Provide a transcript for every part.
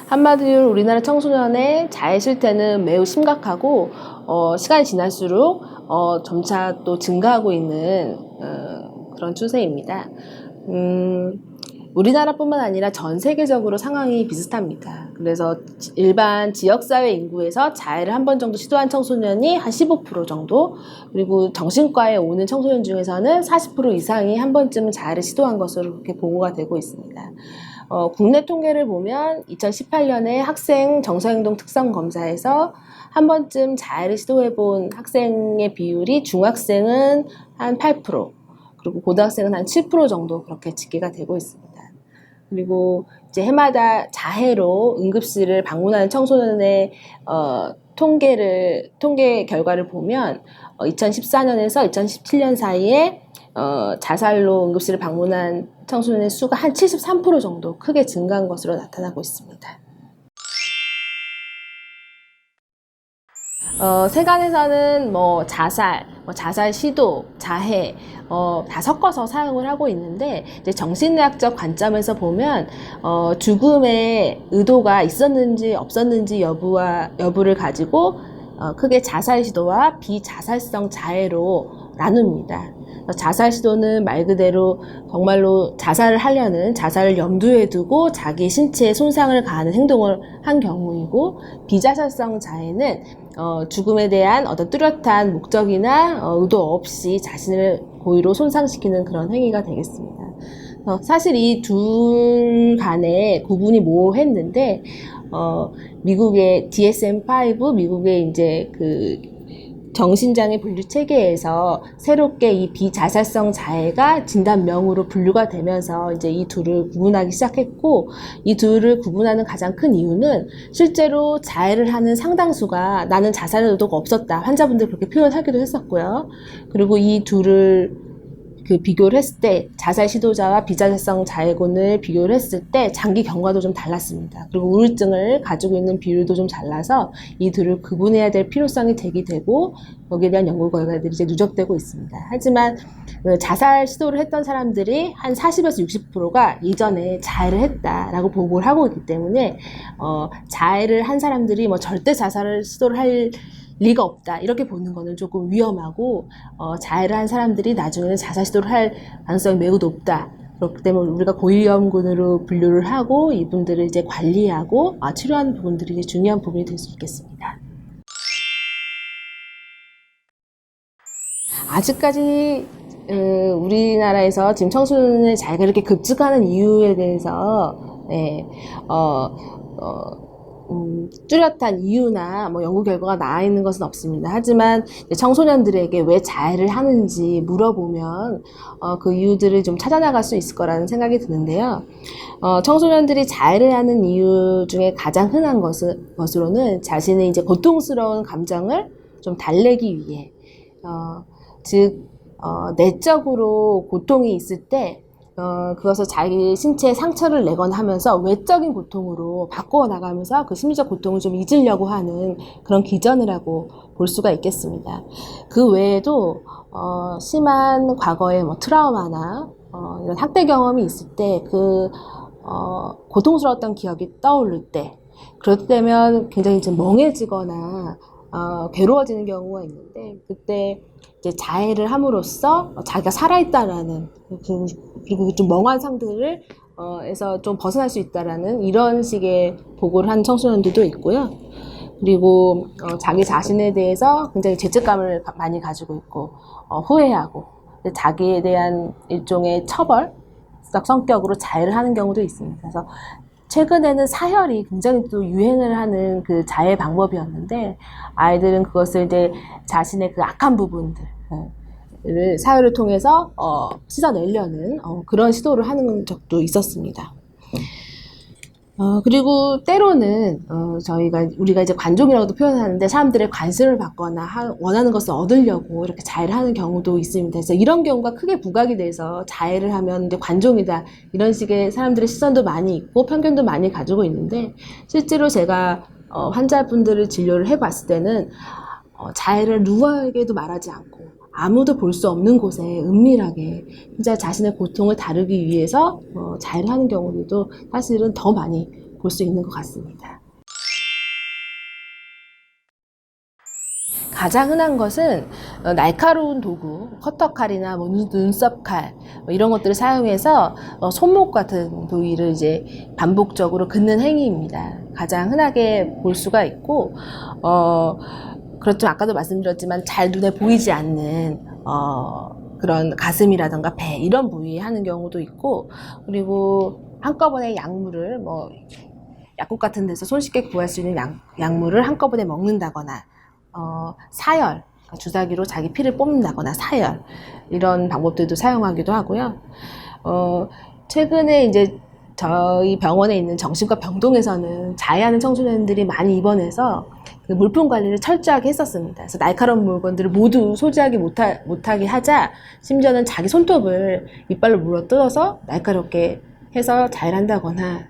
한마디로 우리나라 청소년의 자해 실태는 매우 심각하고 시간이 지날수록 점차 또 증가하고 있는 그런 추세입니다. 우리나라뿐만 아니라 전 세계적으로 상황이 비슷합니다. 그래서 일반 지역사회 인구에서 자해를 한 번 정도 시도한 청소년이 한 15% 정도, 그리고 정신과에 오는 청소년 중에서는 40% 이상이 한 번쯤은 자해를 시도한 것으로 그렇게 보고가 되고 있습니다. 국내 통계를 보면 2018년에 학생 정서행동 특성 검사에서 한 번쯤 자해를 시도해본 학생의 비율이 중학생은 한 8%, 그리고 고등학생은 한 7% 정도 그렇게 집계가 되고 있습니다. 그리고 이제 해마다 자해로 응급실을 방문하는 청소년의 통계 결과를 보면 2014년에서 2017년 사이에 자살로 응급실을 방문한 청소년의 수가 한 73% 정도 크게 증가한 것으로 나타나고 있습니다. 세간에서는 자살 시도, 자해 다 섞어서 사용을 하고 있는데, 이제 정신의학적 관점에서 보면 죽음의 의도가 있었는지 없었는지 여부를 가지고 크게 자살 시도와 비자살성 자해로 나눕니다. 자살 시도는 말 그대로 정말로 자살을 하려는, 자살을 염두에 두고 자기 신체에 손상을 가하는 행동을 한 경우이고, 비자살성 자해는 죽음에 대한 어떤 뚜렷한 목적이나 의도 없이 자신을 고의로 손상시키는 그런 행위가 되겠습니다. 사실 이 둘 간의 구분이 모호했는데, 미국의 DSM-5, 미국의 이제 그 정신장애 분류 체계에서 새롭게 이 비자살성 자해가 진단명으로 분류가 되면서 이제 이 둘을 구분하기 시작했고, 이 둘을 구분하는 가장 큰 이유는 실제로 자해를 하는 상당수가 나는 자살의 의도가 없었다, 환자분들 그렇게 표현하기도 했었고요. 그리고 이 둘을 비교를 했을 때, 자살 시도자와 비자살성 자해군을 비교를 했을 때 장기 경과도 좀 달랐습니다. 그리고 우울증을 가지고 있는 비율도 좀 달라서 이 둘을 구분해야 될 필요성이 제기되고, 여기에 대한 연구 결과들이 이제 누적되고 있습니다. 하지만 자살 시도를 했던 사람들이 한 40에서 60%가 이전에 자해를 했다라고 보고를 하고 있기 때문에 자해를 한 사람들이 절대 자살을 시도를 할 리가 없다, 이렇게 보는 거는 조금 위험하고, 자해를 한 사람들이 나중에는 자살 시도를 할 가능성이 매우 높다. 그렇기 때문에 우리가 고위험군으로 분류를 하고 이분들을 이제 관리하고 치료하는 부분들이 중요한 부분이 될 수 있겠습니다. 아직까지 우리나라에서 지금 청소년의 자해가 이렇게 급증하는 이유에 대해서 뚜렷한 이유나 연구 결과가 나와 있는 것은 없습니다. 하지만 청소년들에게 왜 자해를 하는지 물어보면 그 이유들을 좀 찾아나갈 수 있을 거라는 생각이 드는데요. 청소년들이 자해를 하는 이유 중에 가장 흔한 것으로는 자신의 이제 고통스러운 감정을 좀 달래기 위해, 즉 내적으로 고통이 있을 때 그것을 자기 신체에 상처를 내거나 하면서 외적인 고통으로 바꾸어 나가면서 그 심리적 고통을 좀 잊으려고 하는 그런 기전이라고 볼 수가 있겠습니다. 그 외에도 심한 과거의 트라우마나 이런 학대 경험이 있을 때 고통스러웠던 기억이 떠오를 때, 그럴 때면 굉장히 좀 멍해지거나 괴로워지는 경우가 있는데, 그때 이제 자해를 함으로써 자기가 살아있다라는, 그리고 좀 멍한 상태를 에서 좀 벗어날 수 있다라는 이런 식의 보고를 한 청소년들도 있고요. 그리고 자기 자신에 대해서 굉장히 죄책감을 많이 가지고 있고 후회하고, 자기에 대한 일종의 처벌적 성격으로 자해를 하는 경우도 있습니다. 그래서 최근에는 사혈이 굉장히 또 유행을 하는 그 자해 방법이었는데, 아이들은 그것을 이제 자신의 그 악한 부분들을 사혈을 통해서 씻어내려는 그런 시도를 하는 적도 있었습니다. 그리고 때로는 우리가 이제 관종이라고도 표현하는데, 사람들의 관심을 받거나 원하는 것을 얻으려고 이렇게 자해를 하는 경우도 있습니다. 그래서 이런 경우가 크게 부각이 돼서 자해를 하면 이제 관종이다, 이런 식의 사람들의 시선도 많이 있고 편견도 많이 가지고 있는데, 실제로 제가 환자분들을 진료를 해봤을 때는 자해를 누구에게도 말하지 않고 아무도 볼 수 없는 곳에 은밀하게 진짜 자신의 고통을 다루기 위해서 자해를 하는 경우들도 사실은 더 많이 볼 수 있는 것 같습니다. 가장 흔한 것은 날카로운 도구, 커터칼이나 뭐 눈썹칼 이런 것들을 사용해서 손목 같은 부위를 이제 반복적으로 긋는 행위입니다. 가장 흔하게 볼 수가 있고 그렇지만 아까도 말씀드렸지만 잘 눈에 보이지 않는 그런 가슴이라든가 배 이런 부위에 하는 경우도 있고, 그리고 한꺼번에 약물을 뭐 약국 같은 데서 손쉽게 구할 수 있는 약물을 한꺼번에 먹는다거나 사열, 그러니까 주사기로 자기 피를 뽑는다거나 사열 이런 방법들도 사용하기도 하고요. 최근에 이제 저희 병원에 있는 정신과 병동에서는 자해하는 청소년들이 많이 입원해서 그 물품 관리를 철저하게 했었습니다. 그래서 날카로운 물건들을 모두 소지하기 못하게 하자, 심지어는 자기 손톱을 이빨로 물어뜯어서 날카롭게 해서 자해를 한다거나,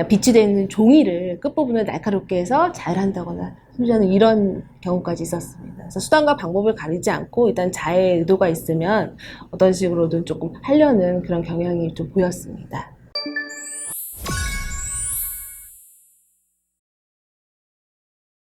비치되어 있는 종이를 끝부분을 날카롭게 해서 자해를 한다거나, 심지어는 이런 경우까지 있었습니다. 그래서 수단과 방법을 가리지 않고 일단 자해 의도가 있으면 어떤 식으로든 조금 하려는 그런 경향이 좀 보였습니다.